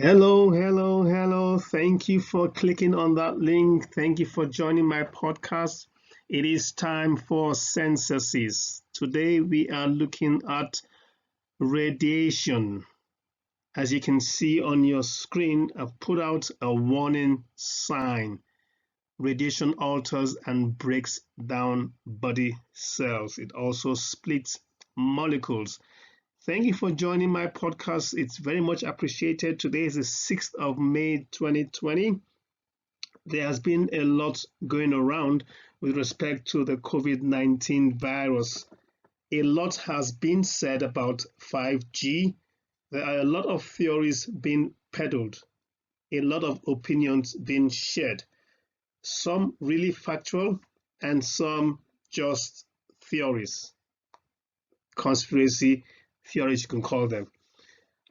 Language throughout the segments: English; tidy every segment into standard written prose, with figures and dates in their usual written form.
Hello, hello, hello. Thank you for clicking on that link. Thank you for joining my podcast. It is time for censuses. Today we are looking at radiation. As you can see on your screen, I've put out a warning sign. Radiation alters and breaks down body cells. It also splits molecules. Thank you for joining my podcast. It's very much appreciated. Today is the 6th of May 2020. There has been a lot going around with respect to the COVID-19 virus. A lot has been said about 5G. There are a lot of theories being peddled, a lot of opinions being shared, some really factual and some just theories, conspiracy theories, you can call them.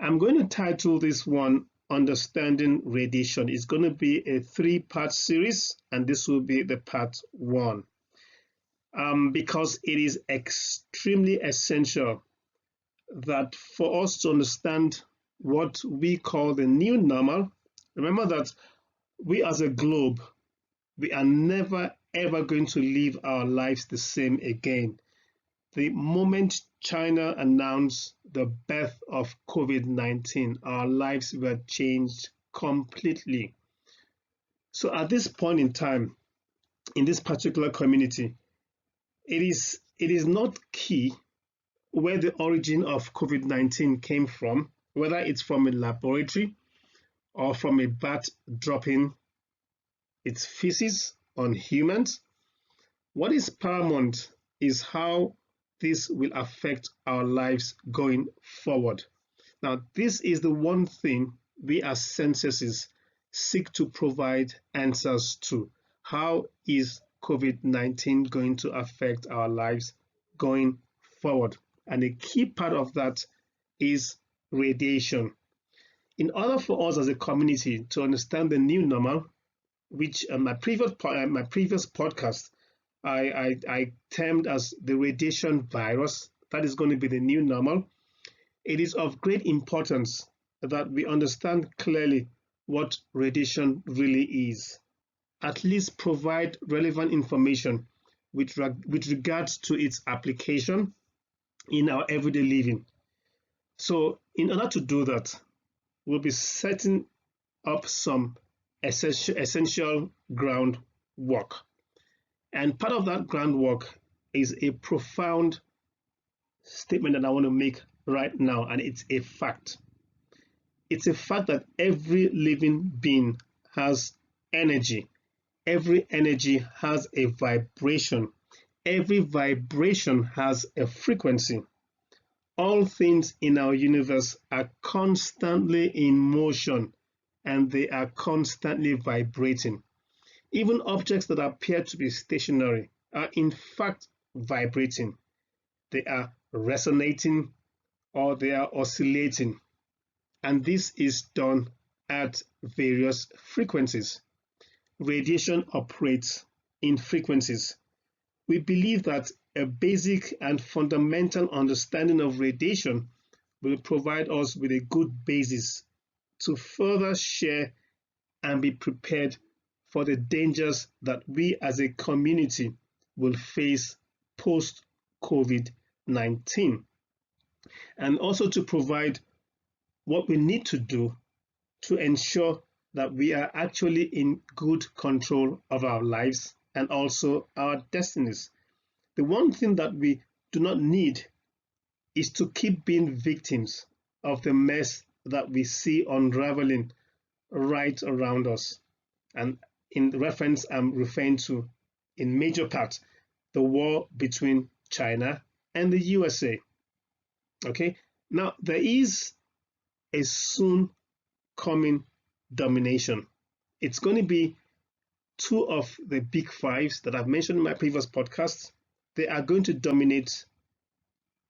I'm going to title this one Understanding Radiation. It's going to be a 3-part series, and this will be the part 1 because it is extremely essential that for us to understand what we call the new normal. Remember that we as a globe, we are never ever going to live our lives the same again. The moment China announced the birth of COVID-19, our lives were changed completely. So at this point in time, in this particular community, it is not key where the origin of COVID-19 came from, whether it's from a laboratory or from a bat dropping its feces on humans. What is paramount is how this will affect our lives going forward. Now, this is the one thing we as censuses seek to provide answers to. How is COVID-19 going to affect our lives going forward? And a key part of that is radiation. In order for us as a community to understand the new normal, which my previous podcast I termed as the radiation virus, that is going to be the new normal. It is of great importance that we understand clearly what radiation really is, at least provide relevant information with regards to its application in our everyday living. So in order to do that, we'll be setting up some essential groundwork. And part of that groundwork is a profound statement that I want to make right now, and it's a fact. It's a fact that every living being has energy. Every energy has a vibration. Every vibration has a frequency. All things in our universe are constantly in motion, and they are constantly vibrating. Even objects that appear to be stationary are in fact vibrating. They are resonating or they are oscillating. And this is done at various frequencies. Radiation operates in frequencies. We believe that a basic and fundamental understanding of radiation will provide us with a good basis to further share and be prepared for the dangers that we as a community will face post-COVID-19, and also to provide what we need to do to ensure that we are actually in good control of our lives and also our destinies. The one thing that we do not need is to keep being victims of the mess that we see unraveling right around us. And in reference, I'm referring to, in major part, the war between China and the USA. Okay, now there is a soon coming domination. It's going to be two of the big fives that I've mentioned in my previous podcasts. They are going to dominate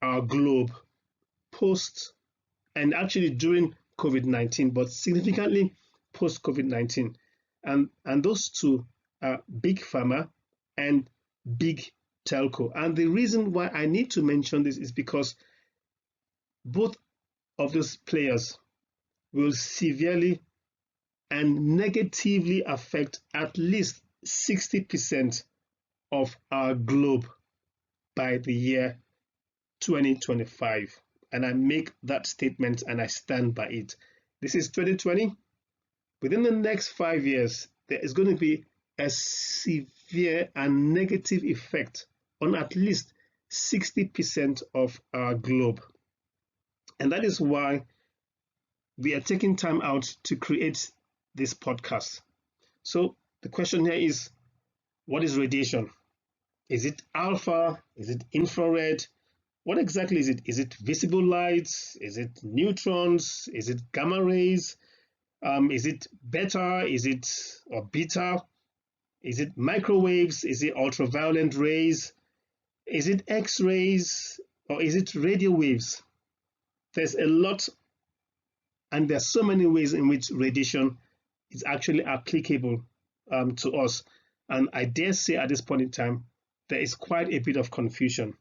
our globe post and actually during COVID-19, but significantly post COVID-19. And those two are big pharma and big telco. And the reason why I need to mention this is because both of those players will severely and negatively affect at least 60% of our globe by the year 2025. And I make that statement and I stand by it. This is 2020. Within the next 5 years, there is going to be a severe and negative effect on at least 60% of our globe. And that is why we are taking time out to create this podcast. So the question here is, what is radiation? Is it alpha? Is it infrared? What exactly is it? Is it visible light? Is it neutrons? Is it gamma rays? Is it beta? Is it or beta? Is it microwaves? Is it ultraviolet rays? Is it X-rays? Or is it radio waves? There's a lot, and there's so many ways in which radiation is actually applicable to us. And I dare say at this point in time, there is quite a bit of confusion.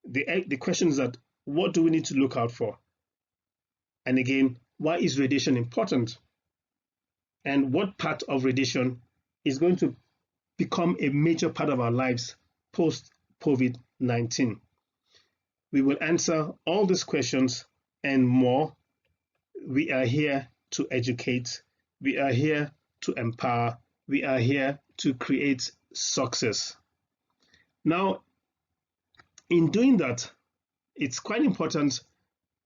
The question is that, what do we need to look out for? And again, why is radiation important? And what part of radiation is going to become a major part of our lives post-COVID-19? We will answer all these questions and more. We are here to educate. We are here to empower. We are here to create success. Now, in doing that, it's quite important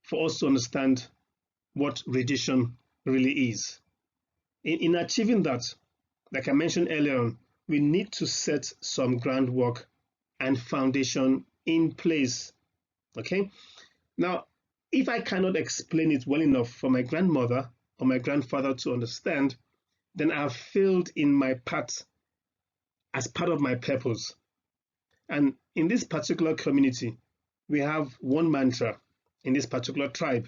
for us to understand what radiation really is. In achieving that, like I mentioned earlier on, we need to set some groundwork and foundation in place. Okay? Now, if I cannot explain it well enough for my grandmother or my grandfather to understand, then I've failed in my part as part of my purpose. And in this particular community, we have one mantra in this particular tribe.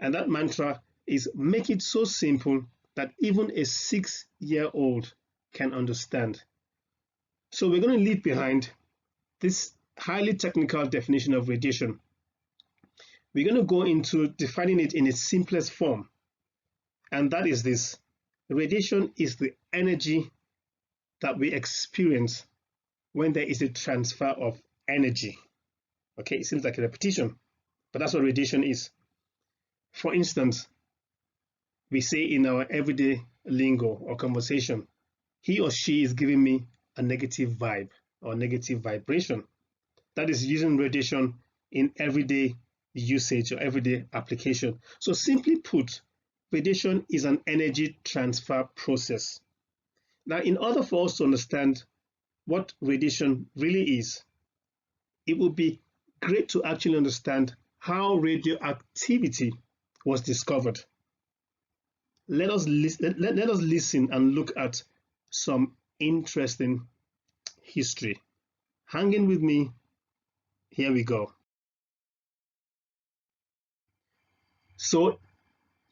And that mantra is, make it so simple that even a 6-year-old can understand. So we're going to leave behind this highly technical definition of radiation. We're going to go into defining it in its simplest form. And that is this: radiation is the energy that we experience when there is a transfer of energy. Okay, it seems like a repetition, but that's what radiation is. For instance, we say in our everyday lingo or conversation, he or she is giving me a negative vibe or negative vibration. That is using radiation in everyday usage or everyday application. So simply put, radiation is an energy transfer process. Now, in order for us to understand what radiation really is, it would be great to actually understand how radioactivity was discovered. Let us listen and look at some interesting history. Hang in with me. Here we go. So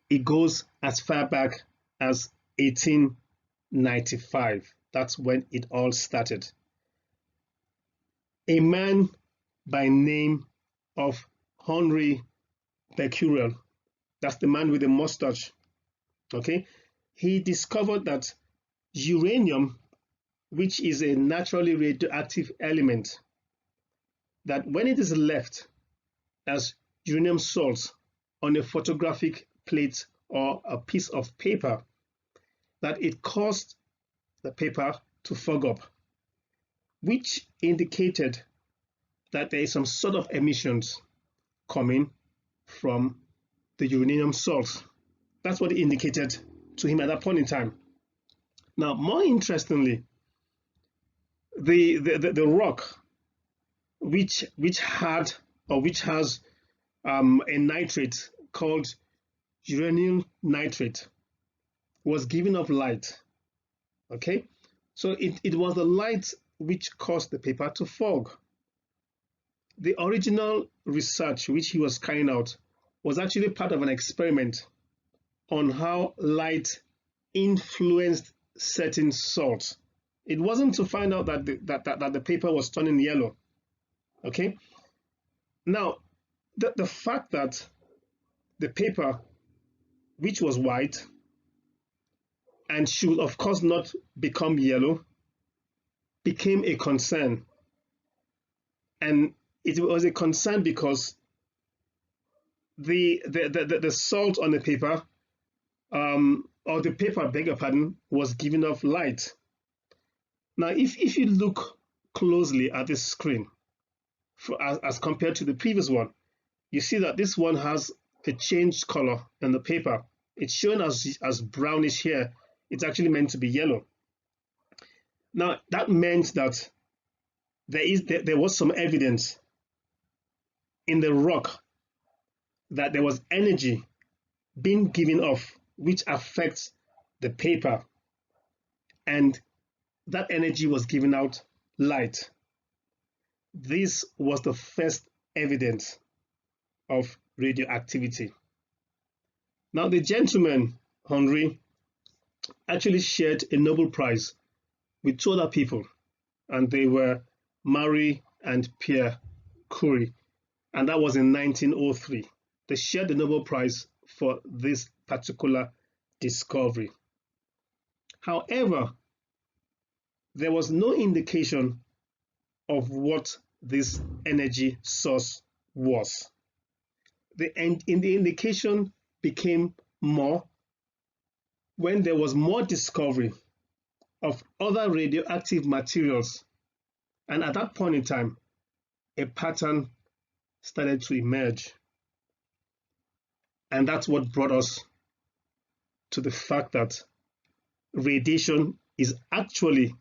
it goes as far back as 1895. That's when it all started. A man by name of Henry Becquerel, that's the man with the mustache, okay, he discovered that uranium, which is a naturally radioactive element, that when it is left as uranium salts on a photographic plate or a piece of paper, that it caused the paper to fog up, which indicated that there is some sort of emissions coming from the uranium salts. That's what it indicated to him at that point in time. Now, more interestingly, the rock which has a nitrate called uranium nitrate was giving off light. Okay, so it was the light which caused the paper to fog. The original research which he was carrying out was actually part of an experiment on how light influenced certain salts. It wasn't to find out that the paper was turning yellow. Okay, now the fact that the paper which was white and should of course not become yellow, became a concern. And it was a concern because the salt on the paper, or the paper, beg your pardon, was giving off light. Now, if you look closely at this screen, as compared to the previous one, you see that this one has a changed color in the paper. It's shown as brownish here. It's actually meant to be yellow. Now, that meant that there was some evidence in the rock that there was energy being given off which affects the paper, and that energy was giving out light. This was the first evidence of radioactivity. Now, the gentleman, Henri, actually shared a Nobel Prize with two other people, and they were Marie and Pierre Curie, and that was in 1903. They shared the Nobel Prize for this particular discovery. However, there was no indication of what this energy source was. The indication became more when there was more discovery of other radioactive materials, and at that point in time, a pattern started to emerge. And that's what brought us to the fact that radiation is actually,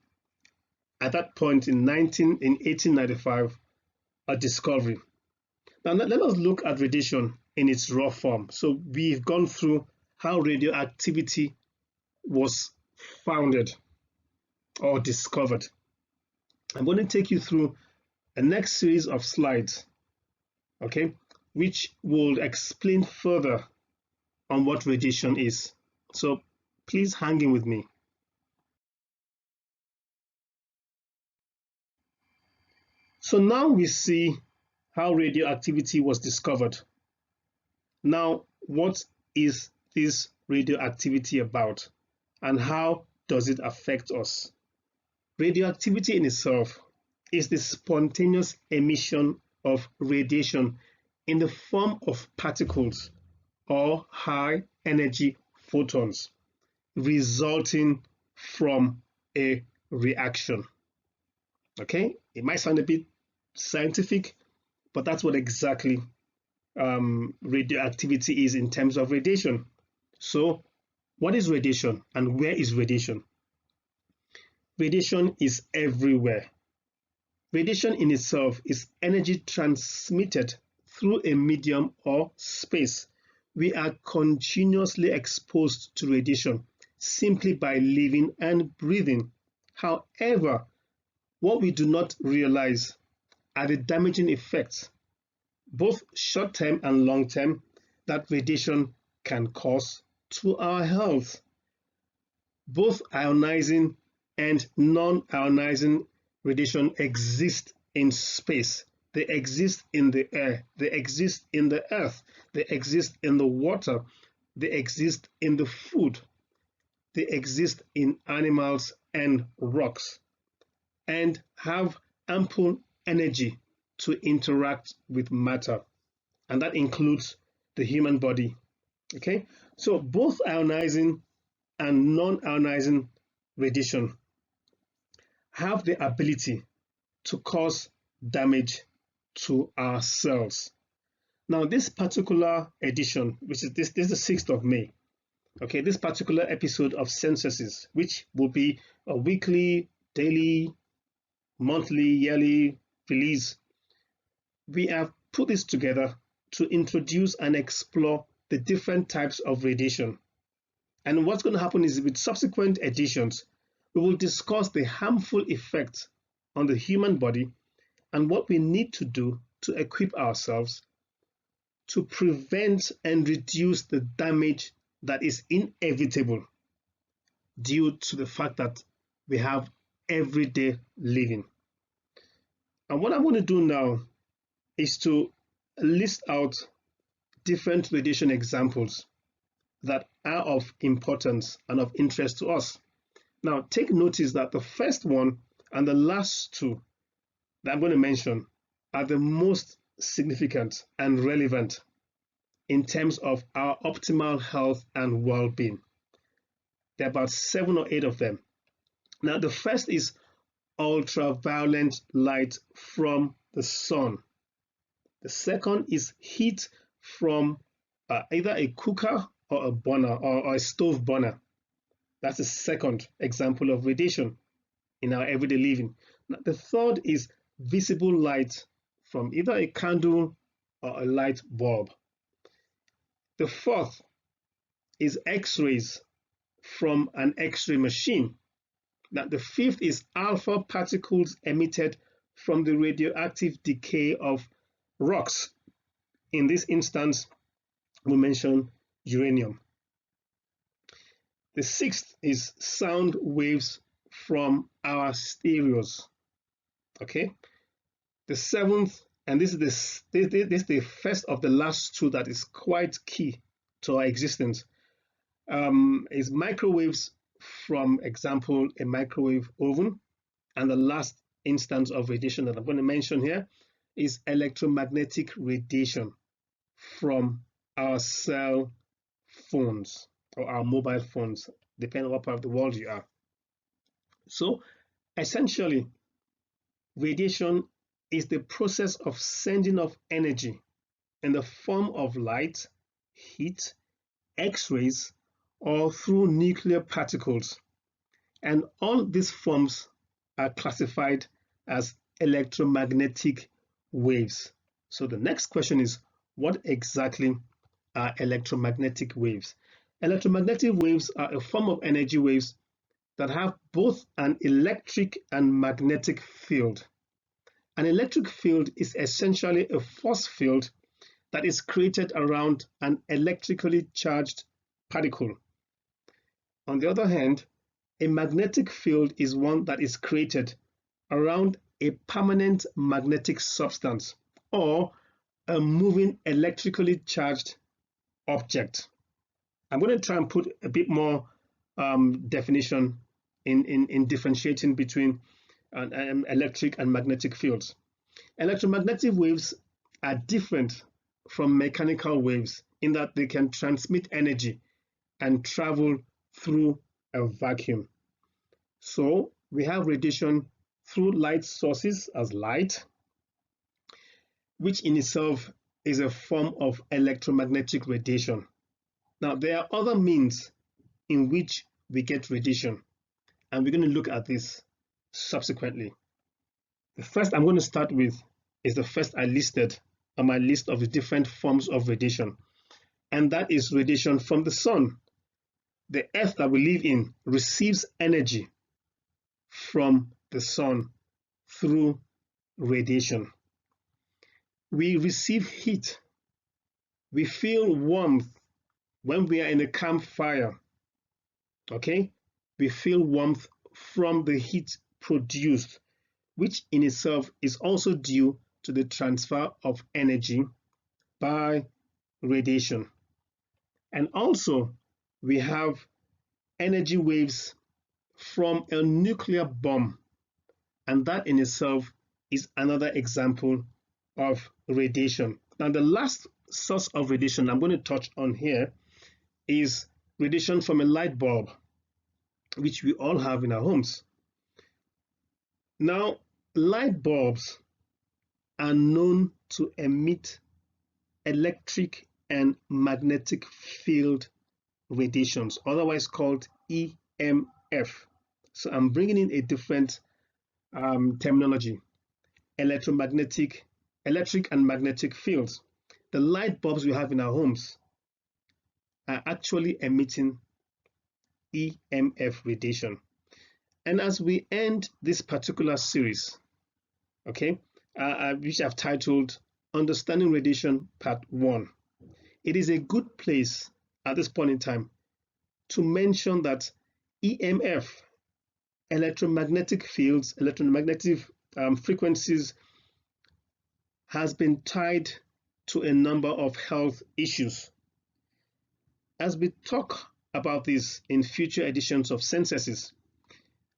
at that point in 1895, a discovery. Now let us look at radiation in its raw form. So we've gone through how radioactivity was founded or discovered. I'm going to take you through a next series of slides, okay, which will explain further on what radiation is. So please hang in with me. So now we see how radioactivity was discovered. Now, what is this radioactivity about, and how does it affect us? Radioactivity in itself is the spontaneous emission of radiation in the form of particles or high energy photons resulting from a reaction. Okay, it might sound a bit scientific, but that's what exactly radioactivity is in terms of radiation. So what is radiation and where is radiation? Radiation is everywhere. Radiation in itself is energy transmitted through a medium or space. We are continuously exposed to radiation simply by living and breathing. However, what we do not realize are the damaging effects, both short-term and long-term, that radiation can cause to our health. Both ionizing and non-ionizing radiation exist in space. They exist in the air. They exist in the earth. They exist in the water. They exist in the food. They exist in animals and rocks, and have ample energy to interact with matter, and that includes the human body. Okay, so both ionizing and non-ionizing radiation have the ability to cause damage to our cells. Now, this particular edition, which is this is the 6th of May, okay, this particular episode of S.E.N.S.E.S.S.E.S, which will be a weekly, daily, monthly, yearly release, we have put this together to introduce and explore the different types of radiation. And what's going to happen is, with subsequent editions, we will discuss the harmful effects on the human body and what we need to do to equip ourselves to prevent and reduce the damage that is inevitable due to the fact that we have everyday living. And what I want to do now is to list out different radiation examples that are of importance and of interest to us. Now, take notice that the first one and the last two that I'm going to mention are the most significant and relevant in terms of our optimal health and well-being. There are about 7 or 8 of them. Now, the first is ultraviolet light from the sun. The second is heat from either a cooker or a burner or a stove burner. That's the second example of radiation in our everyday living. Now, the third is visible light from either a candle or a light bulb. The fourth is X-rays from an X-ray machine. Now, the fifth is alpha particles emitted from the radioactive decay of rocks. In this instance, we mention uranium. The sixth is sound waves from our stereos. Okay. The seventh, and this is the first of the last two that is quite key to our existence, is microwaves from, example, a microwave oven. And the last instance of radiation that I'm going to mention here is electromagnetic radiation from our cell phones or our mobile phones, depending on what part of the world you are. So essentially, radiation is the process of sending off energy in the form of light, heat, X-rays, or through nuclear particles. And all these forms are classified as electromagnetic waves. So the next question is, what exactly are electromagnetic waves? Electromagnetic waves are a form of energy waves that have both an electric and magnetic field. An electric field is essentially a force field that is created around an electrically charged particle. On the other hand, a magnetic field is one that is created around a permanent magnetic substance or a moving electrically charged object. I'm going to try and put a bit more definition in differentiating between electric and magnetic fields. Electromagnetic waves are different from mechanical waves in that they can transmit energy and travel through a vacuum. So we have radiation through light sources as light, which in itself is a form of electromagnetic radiation. Now, there are other means in which we get radiation, and we're going to look at this subsequently. The first I'm going to start with is the first I listed on my list of the different forms of radiation, and that is radiation from the sun. The earth that we live in receives energy from the sun through radiation. We receive heat. We feel warmth when we are in a campfire. Okay? We feel warmth from the heat produced, which in itself is also due to the transfer of energy by radiation. And also, we have energy waves from a nuclear bomb, and that in itself is another example of radiation. Now, the last source of radiation I'm going to touch on here is radiation from a light bulb, which we all have in our homes. Now, light bulbs are known to emit electric and magnetic field radiations, otherwise called EMF. So I'm bringing in a different terminology: electric and magnetic fields. The light bulbs we have in our homes are actually emitting EMF radiation. And as we end this particular series, okay, which I've titled Understanding Radiation Part 1, it is a good place at this point in time to mention that EMF, electromagnetic fields, electromagnetic frequencies, has been tied to a number of health issues. as we talk about this in future editions of S.E.N.S.E.S.S,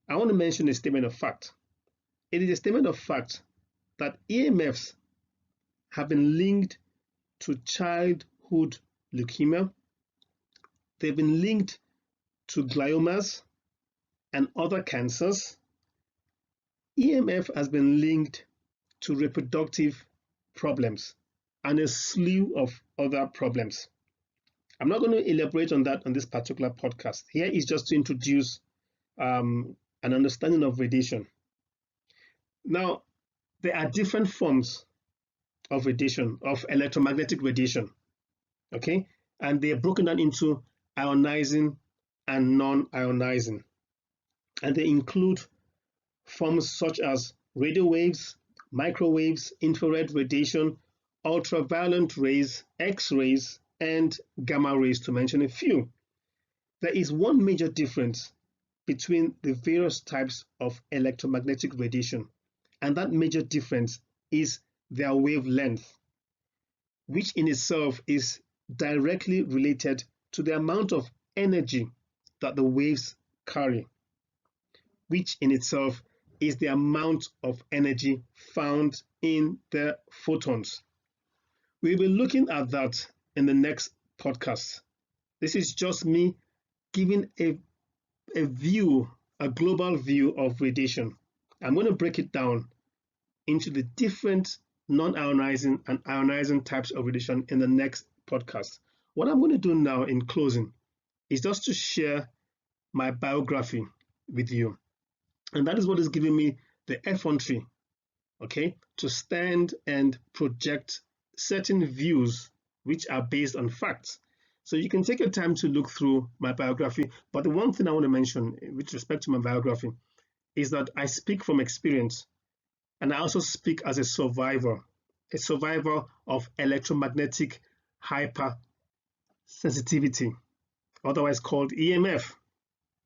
I want to mention a statement of fact. It is a statement of fact that EMFs have been linked to childhood leukemia. They've been linked to gliomas and other cancers. EMF has been linked to reproductive problems and a slew of other problems. I'm not going to elaborate on that on this particular podcast. Here is just to introduce an understanding of radiation. Now, there are different forms of radiation, of electromagnetic radiation, okay? And they are broken down into ionizing and non-ionizing. And they include forms such as radio waves, microwaves, infrared radiation, ultraviolet rays, X-rays, and gamma rays, to mention a few. There is one major difference between the various types of electromagnetic radiation, and that major difference is their wavelength, which in itself is directly related to the amount of energy that the waves carry, which in itself is the amount of energy found in the photons. We'll be looking at that in the next podcast. This is just me giving a view, a global view of radiation. I'm going to break it down into the different non-ionizing and ionizing types of radiation in the next podcast. What I'm going to do now in closing is just to share my biography with you. And that is what is giving me the effrontery, okay, to stand and project certain views which are based on facts. So you can take your time to look through my biography. But the one thing I want to mention with respect to my biography is that I speak from experience, and I also speak as a survivor of electromagnetic hypersensitivity, otherwise called EMF.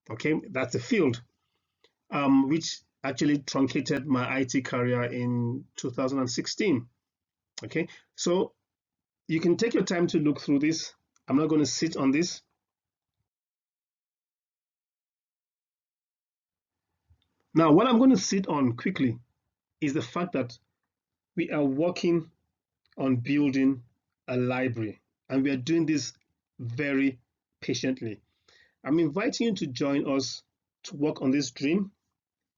Okay, that's the field, which actually truncated my IT career in 2016. Okay, so you can take your time to look through this. I'm not going to sit on this. Now, what I'm going to sit on quickly is the fact that we are working on building a library, and we are doing this very patiently. I'm inviting you to join us to work on this dream,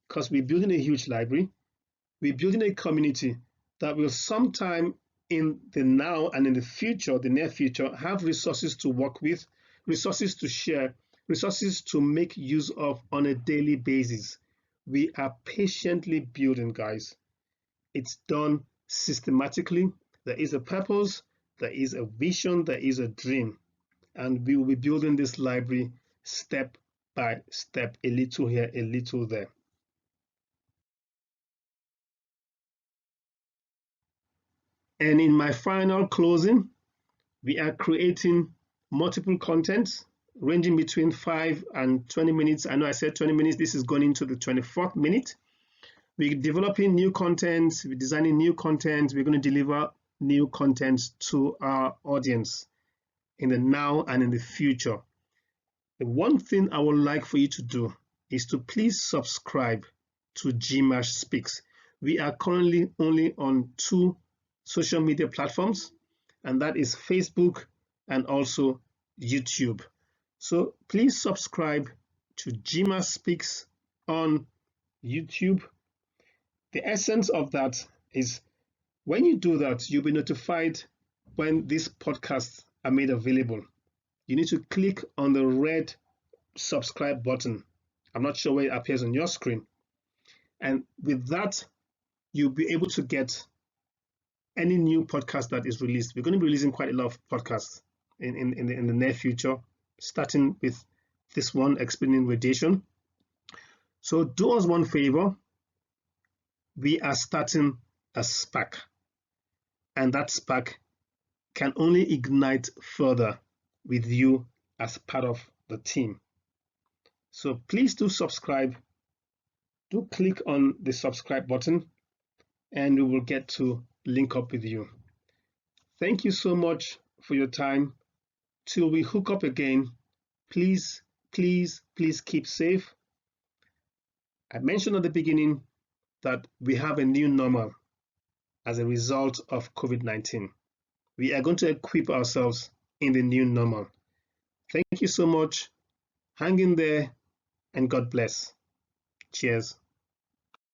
because we're building a huge library. We're building a community that will sometime in the now and in the future, the near future, have resources to work with, resources to share, resources to make use of on a daily basis. We are patiently building, guys. It's done systematically. There is a purpose, there is a vision, there is a dream, and we will be building this library step by step, a little here, a little there. And in my final closing, we are creating multiple contents ranging between 5 and 20 minutes. I know I said 20 minutes. This is going into the 24th minute. We're developing new content. We're designing new content. We're going to deliver new content to our audience in the now and in the future. The one thing I would like for you to do is to please subscribe to GMASH Speaks. We are currently only on 2 social media platforms, and that is Facebook and also YouTube. So please subscribe to GMASH Speaks on YouTube. The essence of that is when you do that, you'll be notified when these podcasts are made available. You need to click on the red subscribe button. I'm not sure where it appears on your screen. And with that, you'll be able to get any new podcast that is released. We're going to be releasing quite a lot of podcasts in the near future, starting with this one, explaining radiation. So do us one favor. We are starting a spark, and that spark can only ignite further with you as part of the team. So please do subscribe. Do click on the subscribe button, and we will get to link up with you. Thank you so much for your time. till we hook up again, please keep safe. I mentioned at the beginning that we have a new normal as a result of COVID-19. We are going to equip ourselves in the new normal. Thank you so much. Hang in there and God bless. Cheers.